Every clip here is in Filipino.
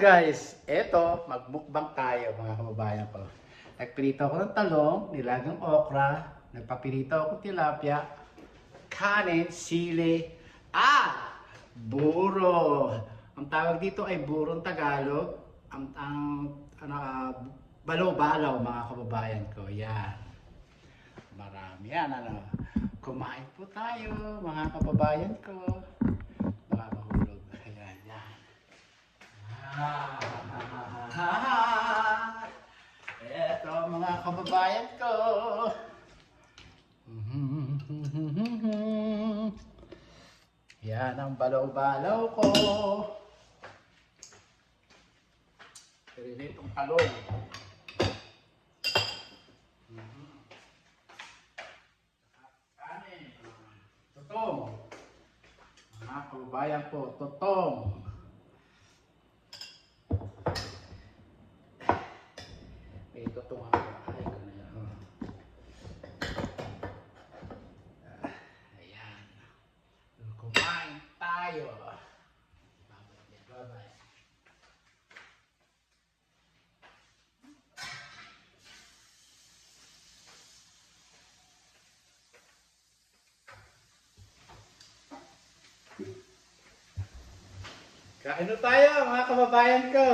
Guys, eto, magmukbang tayo mga kababayan ko. Nagpirito ako ng talong, nilagang okra, nagpapirito ako ng tilapia, kanin, sili, buro. Ang tawag dito ay burong Tagalog. Balaw-balaw mga kababayan ko. Yan. Marami yan, ano. Kumain po tayo mga kababayan ko. Baka mahulog. Ayan, yan. Eto mga kababayan ko. Yan ang balaw-balaw ko. Pirinitong talong. Kanin. Totong. Mga kababayan ko, totong. May totong ako. Ay, ganun. Ayan. Kumain tayo. Bye-bye. Kain na tayo mga kababayan ko.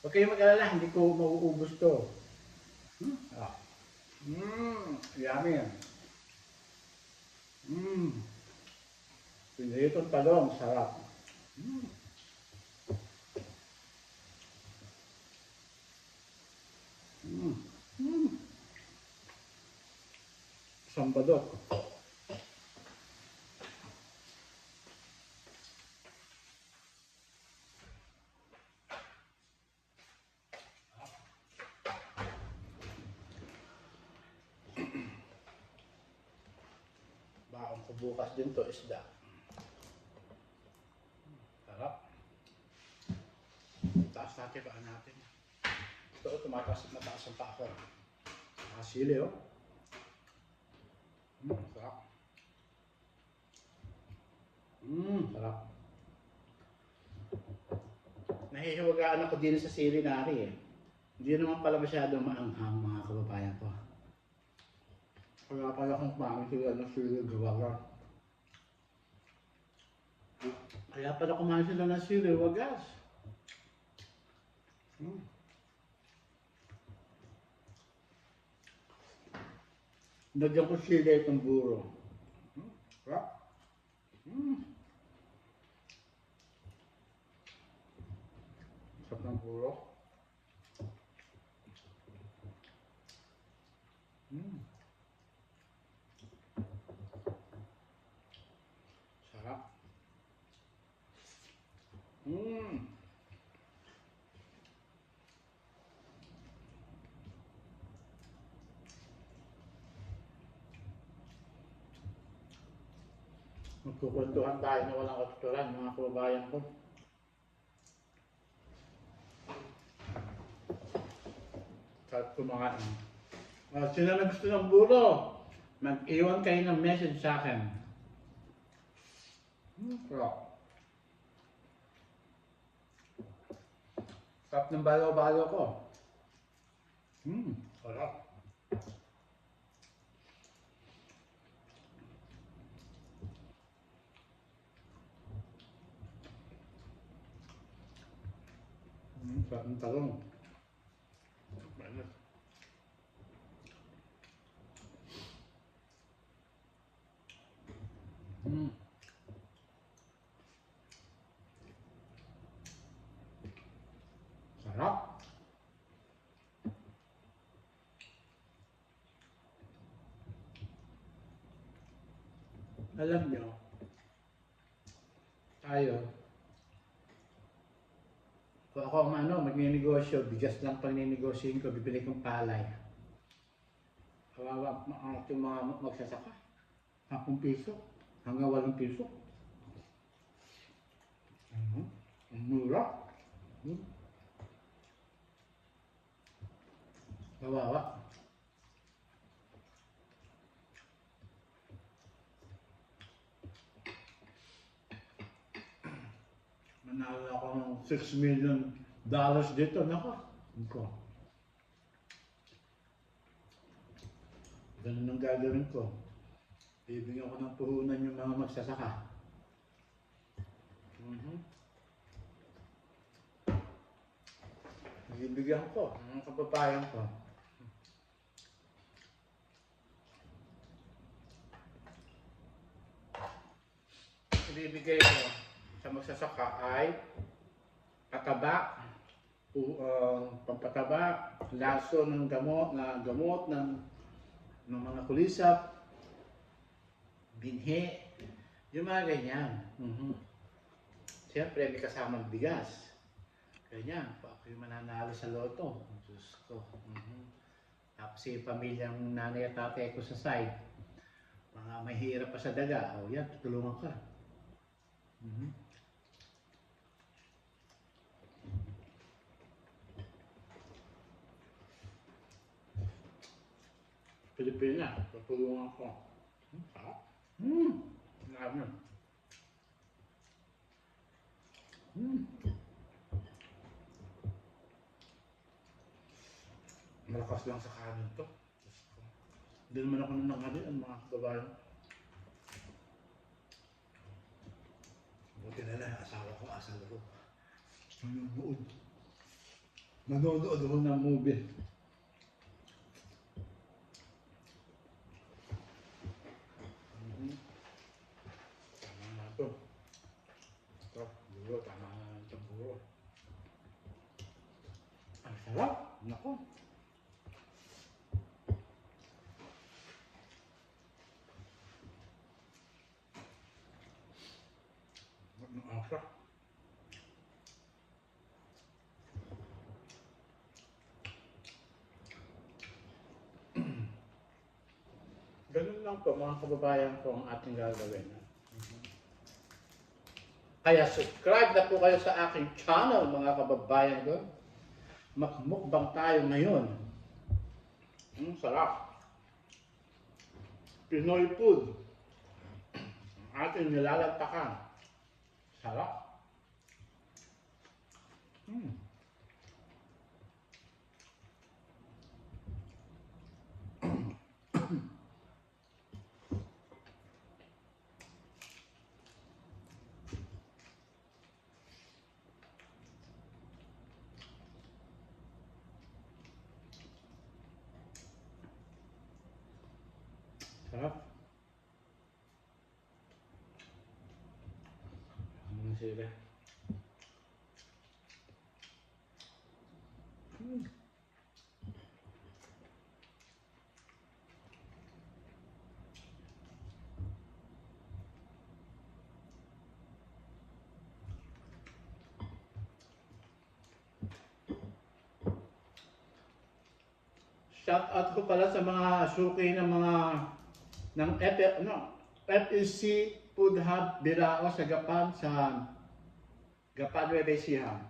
Huwag kayong mag-alala, hindi ko mauubos to. Yummy yan. Pinitong talong, sarap. Sambadot. Baon ko bukas din to isda. Sarap. Taas natin paan natin. Ito, tumataas at mataas ang paa ko. Nakasili, oh. Sarap. Sarap. Nahihiwagaan ako din sa sili nari eh. Hindi naman pala masyadong maanghang mga kababayan ko. Kaya pala kung kumain sila ng sili gawaga. Kaya pala kumain sila ng sili wagas. Nagyan ko sili itong buro. Sarap. Sarap ng buro. Sarap. Magkukwentuhan tayo na walang katuturan mga kababayan ko. Sarap kumain. Sino na gusto ng buro? Mag-iwan kayo ng message sa akin. Sarap. Sarap ng balaw-balaw ko. Sarap. Sarap ng talong. Sarap. Alam nyo, tayo, kung ako magninegosyo, bigas lang pang ninegosyoin ko, bibili kong palay. Kawawa yung mga magsasaka. 10 piso hanggang 8 piso. Ang mura. Kawawa. Nanalo ako ng $6 million dito. Nako. Ganun ang gagawin ko. Bibigyan ko ng puhunan yung mga magsasaka. Bibigyan ko ang kababayan ko. Ibibigay ko sa magsasaka ay pataba, pampataba, laso ng gamot ng mga kulisap, binhi, yung mga ganyan. Siyempre, may kasamang bigas. Ganyan, ako yung mananalo sa loto. Diyos ko. Tapos yung pamilyang nanay at tatay ko sa side, mga mahirap pa sa daga, o yan, tutulungan ka. Pilipina, tutulungan ko. Marami yun. Malakas lang sa kanin to. Hindi naman ako nananghalian mga kababayan. Buti na lang, asawa ko asal ako. Nanonood ako ng movie. Tama na ito. Ito, buro, tama na itong buro. Ang sarap! Naku! Ang asa. Ganun lang po mga kababayan ko ang ating gagawin. Kaya subscribe na po kayo sa aking channel mga kababayan ko. Magmukbang tayo ngayon. Sarap. Pinoy food. Ang ating nilalantakan. Sarap. Sarap. Ano sila? Shout out ko pala sa mga suki ng mga FEC Food Hub Birao sa Gapan, Nueva Ecija.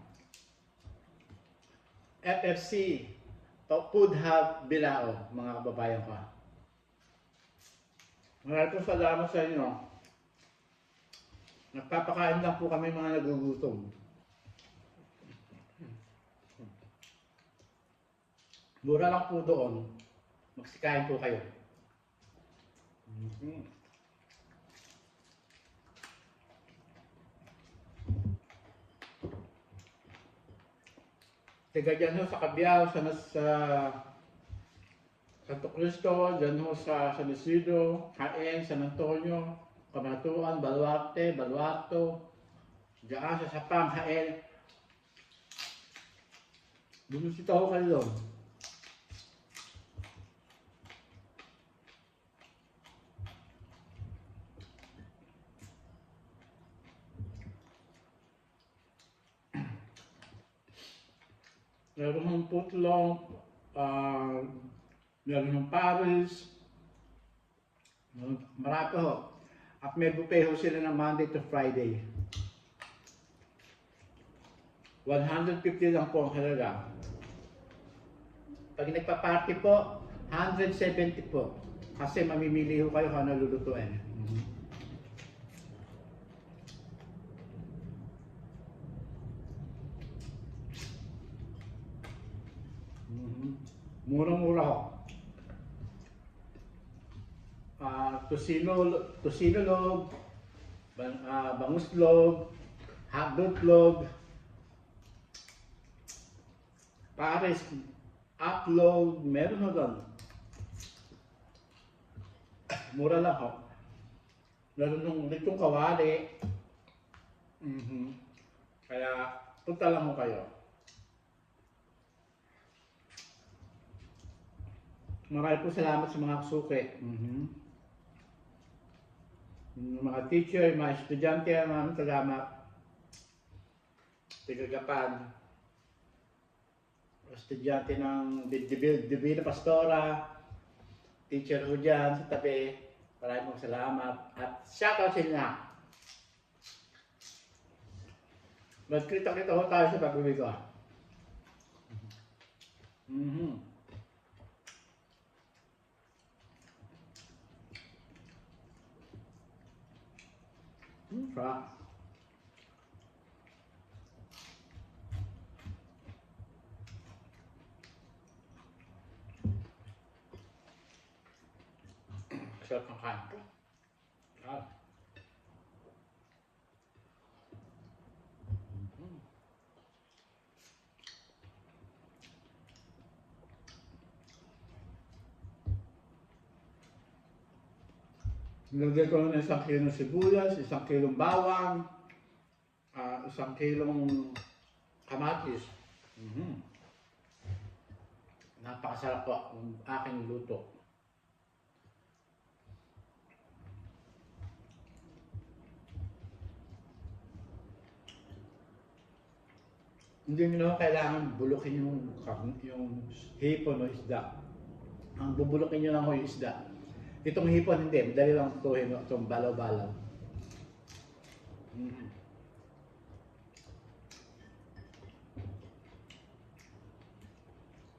FFC Food Hub Birao, mga kababayan ko. Maraming salamat sa inyo. Nagpapakain lang po kami mga nagugutom. Mura lang po doon. Magsikain po kayo. Tiga dyan ho sa Cabiao, sa Santo Cristo, dyan ho sa San Isidro, Jaén, San Antonio, Cabanatuan, Baluarte, Baluato, dyan sa Sapam, Jaén. Bumisita ho kayo doon. Meron ng putlong, meron ng Paris, marami ho. At may buffet ho sila ng Monday to Friday. 150 lang po ang halaga. Pag nagpa-party po, 170 po. Kasi mamimili ho kayo kung ano lulutuin. Murang-mura ho. Tosino log, bangus log, hotdog log, pares, upload, meron ho doon. Mura lang ho. Lalo nung litong kawali. Kaya punta lang ho kayo. Marami po salamat sa mga suki. Yung mga teacher, mga estudyante, maraming salamat. Tigagapan. Estudyante ng Divina Pastora, teacher ko dyan sa tabi. Maraming pong salamat. At shoutout sa inyo. Magkita-kita ko tayo sa pag-uwi ko. Sarap. Sarap ng kain ko. Sarap. Nilagay ko na 1 kilong sibuyas, 1 kilong bawang, 1 kilong kamatis. Napakasarap po ang aking luto. Hindi nyo kailangan bulukin yung hipon o isda. Ang bubulukin nyo lang ko yung isda. Itong hipon hindi, madali lang tutuhin itong balaw-balaw.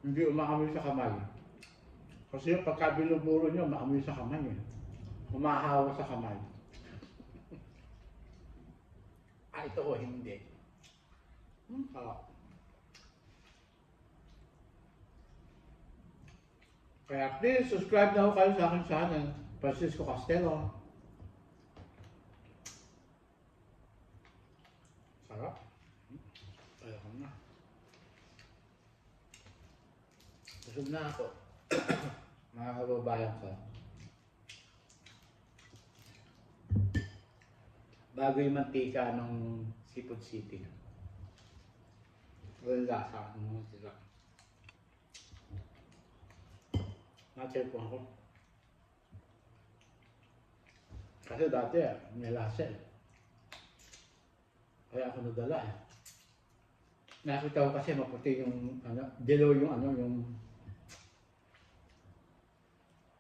Hindi umaamoy sa kamay. Kasi yung pagka binuburo nyo, umaamoy sa kamay eh. Humahawa sa kamay. Ito ko hindi. Kaya please, subscribe na ho kayo sa aking channel, Francisco Castelo. Sarap. Ayoko na. Busog na ako. Mga kababayan ko. Bago yung mantika ng Seafood City. Walang lasa ng mantika. Na-check po ako. Kasi dati may lasa eh. Kaya ako nadala eh. Nakita ko kasi maputi yung dilaw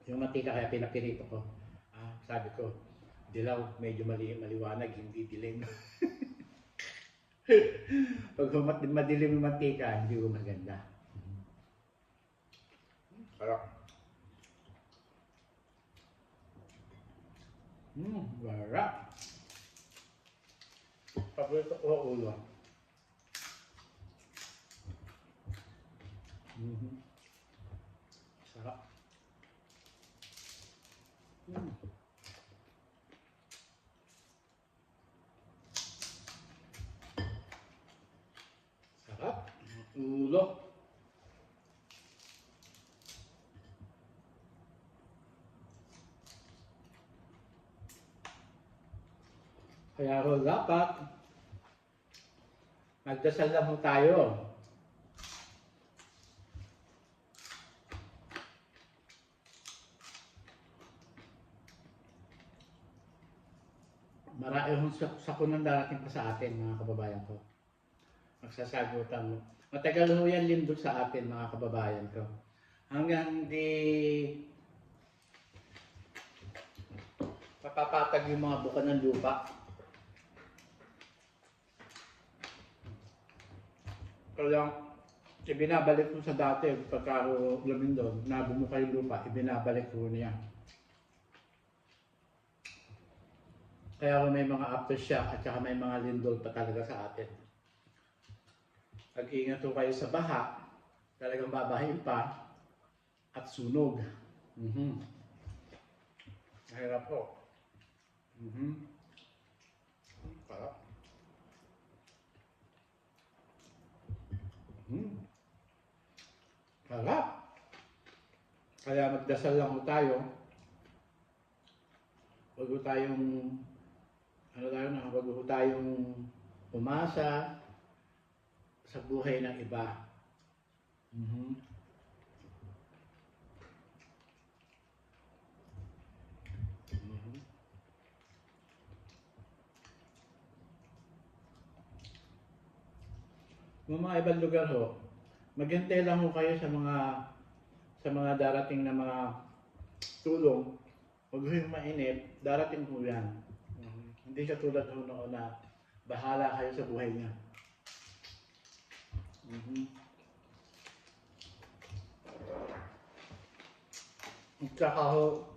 yung mantika kaya pinapirito ko. Sabi ko, dilaw, medyo maliwanag, hindi dilim. Pag madilim yung mantika, hindi ko maganda. Sarap. Sarap. Paborito ko ulo. Sarap. Sarap. Ulo. Kaya ho dapat magdasal lang ho tayo. Marami hong sakunang darating pa sa atin, mga kababayan ko. Magsasagutan mo. Matagal ho yan lindot sa atin, mga kababayan ko. Hanggang di mapapatag yung mga buka ng lupa. Kaya ibinabalik ko sa dati, pagka lumindon, na bumuka yung lupa, ibinabalik ko niya. Kaya may mga aftershock at saka may mga lindol pa talaga sa atin. Pag-ingat po kayo sa baha, talagang babahin pa. at sunog. Mahirap po. Sarap. Sarap. Kaya magdasal lang po tayo. Huwag po tayong, huwag po tayong umasa sa buhay ng iba. Mga ibang lugar ho, maghintay lang ho kayo sa mga darating na mga tulong. Huwag yung mainit, darating ho yan. Hindi katulad ho noon na bahala kayo sa buhay niya. At saka ho,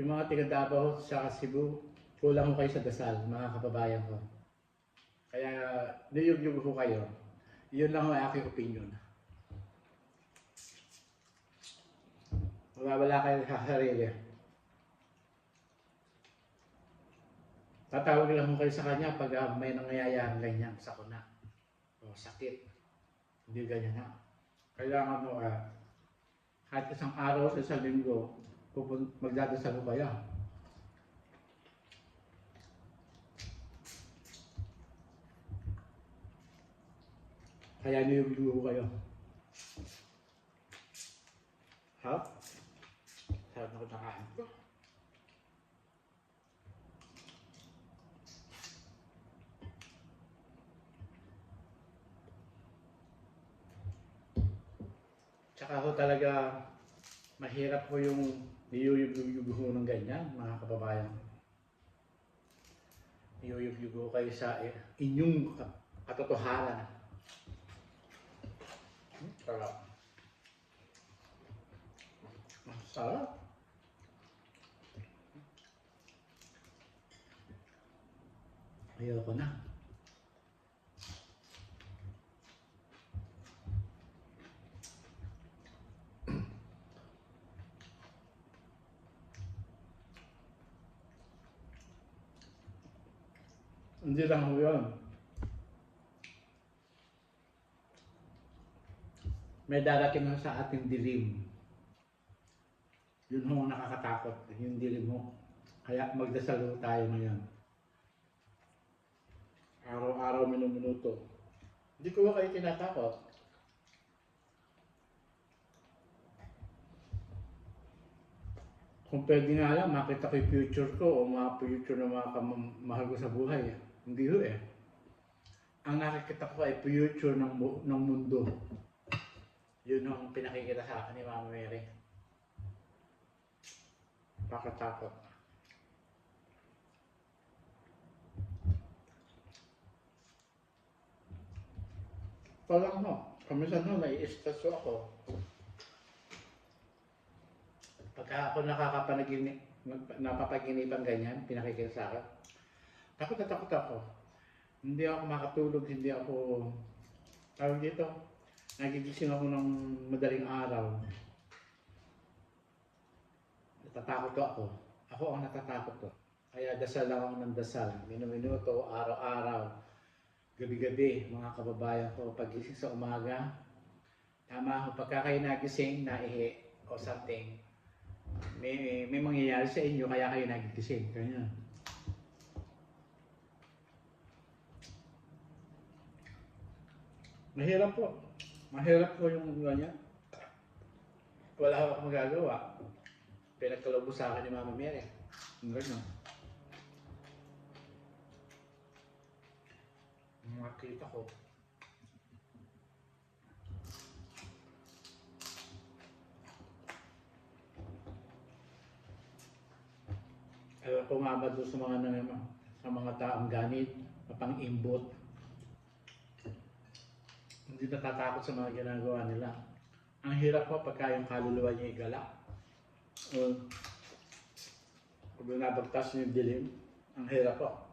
yung mga tiga-Davao sa Cebu, kulang ho kayo sa dasal, mga kababayan ko. Kaya niyug-yug ho kayo. Yun lang ho aking opinion. Wala kayo sa sarili. Tatawag lang ho kayo sa kanya pag may nangyayari ganyan, sakuna o sakit. Hindi ganyan ha. Kailangan mo kahit isang araw sa isang linggo, magdadasal ho kayo. Kaya niyog-yug ho kayo. Ha? Sarap na ko nakain ko. Tsaka ho talaga mahirap po yung niyuyug-yug ho ng ganyan, mga kababayan. Niyuyug-yug ho kayo sa inyong katotohanan. Sarap. Sarap. Ayoko na. Hindi lang ho yun. May darating na sa ating dilim. Yun ho ang nakakatakot, yung dilim mo. Kaya magdasal ho tayo ngayon. Araw-araw, minuto. Hindi ko ba kayo tinatakot? Kung pwede nga lang, makita ko yung future ko o mga future ng mga mahal ko sa buhay. Hindi ho eh. Ang nakikita ko ay future ng mundo. Yun ang pinakikita sa akin ni Mama Mary. Pakatakot. Ito lang ho. Kamisan ho, nai-stress ako. Pagka ako napapaginipan ganyan, pinakikita sa akin, takot na takot ako. Hindi ako makatulog, hindi ako, tawag dito, nagigising ako ng madaling araw. Natatakot ako. Ako ang natatakot ko. Kaya dasal lang ako ng dasal. Minuto, araw-araw, gabi-gabi, mga kababayan ko, pagising sa umaga, tama ho, pagka kayo nagising, naihi, o something, may mangyayari sa inyo, kaya kayo nagigising. Kanya. Mahirap po. Mahirap po yung ganyan. Wala akong magagawa. Pinagkaloob sa akin ni Mama Mary. Ang ganyan. Makita ko. Ewan ko nga ba doon sa mga taong ganit, mapang-imbot. Hindi natatakot sa mga ginagawa nila. Ang hirap po pagka yung kaluluwa niya igala. Kung nabagtas yung dilim, ang hirap po.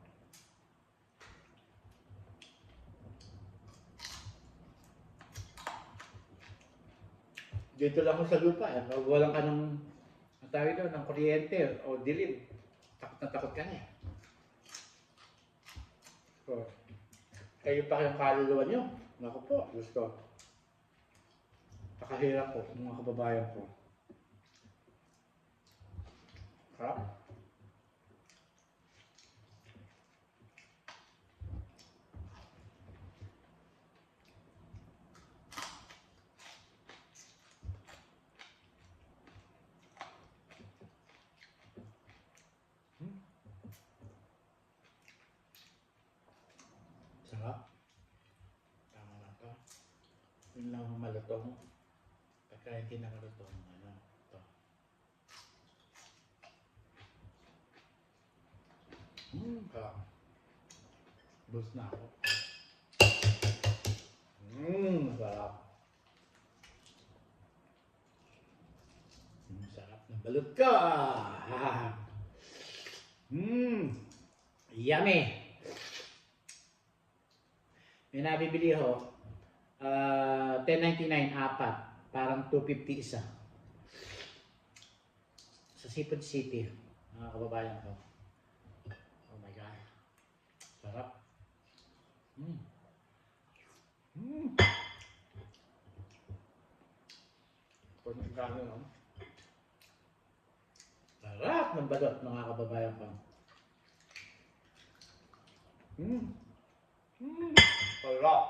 Dito lang ako sa lupa. Walang ka ng, ang tawag doon, ng kuryente o dilim. Takot na takot ka na eh. So, kayo pa kayong kaluluwa nyo. Naku po, Diyos ko. Pakahirap po, mga kababayan ko. Ha? Sarap. Tama na to. Yun lang ang malutong. Pagka hindi na malutong, ano, ito. Bus na ako. Sarap. Sarap ng balut ka. Yummy. May nabibili ho. 10.99 apat. Parang 250 isa. Sa Seafood City. Mga kababayan ko. Oh my God. Sarap. Kung gano'n, no? Sarap ng balot, mga kababayan ko. Sarap.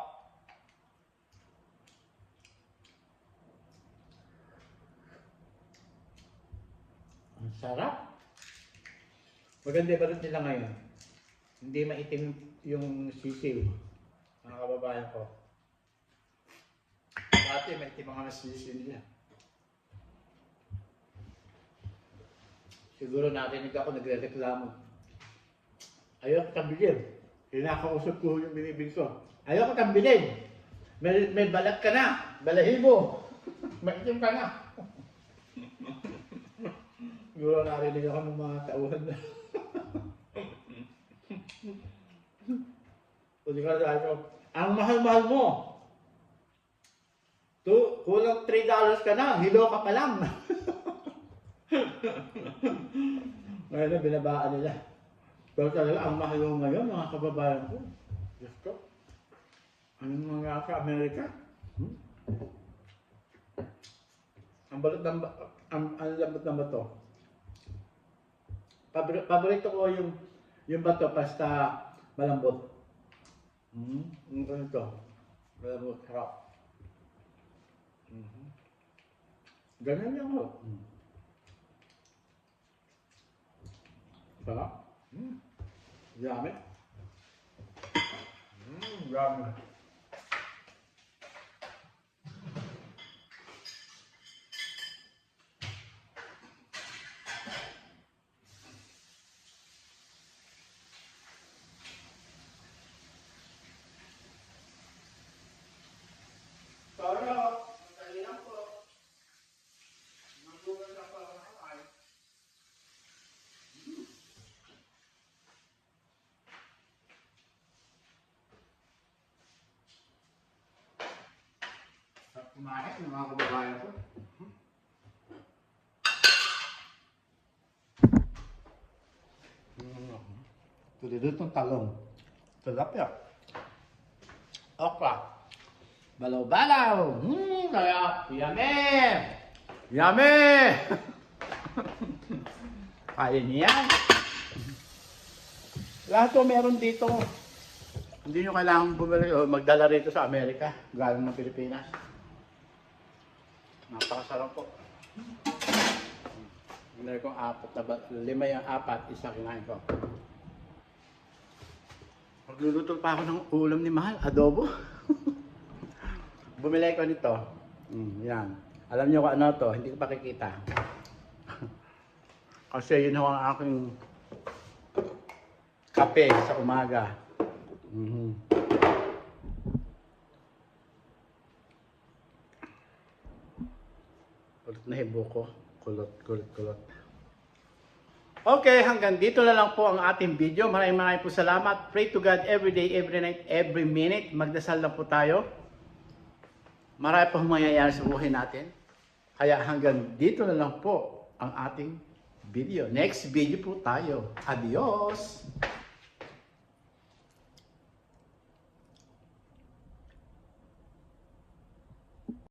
Ang sarap. Maganda yung balot nila ngayon. Hindi maitim yung sisiw. Mga kababayan ko. Dati maitim mga sisiw nila. Siguro narinig ako nagre-reklamo. Ayaw kitang bilhin. Kinakausap ko yung binibig ko. Ayaw kitang bilhin. May balat ka na. Balahin mo. Maitim ka na. Siguro narinig ako ng mga tauhan na. Hindi ka na ako. Ang mahal-mahal mo. Kulang $3 ka na. Hilo ka pa lang. Ngayon na binabaan nila. Pero talaga, ang mahal mo ngayon, mga kababayan ko. Diyos ko. Anong mga sa Amerika? Ang balot ng ang lambot ng bato. Paborito ko yung bato basta malambot. Yung ganito. Malambot, harap. Ganyan lang ho. Sarap. Yummy. Yummy. Sarap. Madali lang po. Magulat lang pa lang ako ay. Kumain ng mga kababayan ko. Tulidot ng talong. Tilapia. Okra. Balaw-balaw. Kaya, yummy! Yummy! Kaya niya. Lahat po meron dito. Hindi nyo kailangan bumili o magdala rito sa Amerika. Galing ng Pilipinas. Napakasarap po. Meron kong lima yung apat, isa kinain ko. Magluluto pa ako ng ulam ni Mahal, adobo. Bumili ko nito. Yan. Alam niyo kung ano to, hindi ko pa kikita. Kasi yun ang aking kape sa umaga. Kulot na hibo ko. Kulot. Okay, hanggang dito na lang po ang ating video. Maraming po salamat. Pray to God every day, every night, every minute. Magdasal lang po tayo. Marami po mangyayari sa buhay natin. Kaya hanggang dito na lang po ang ating video. Next video po tayo. Adios!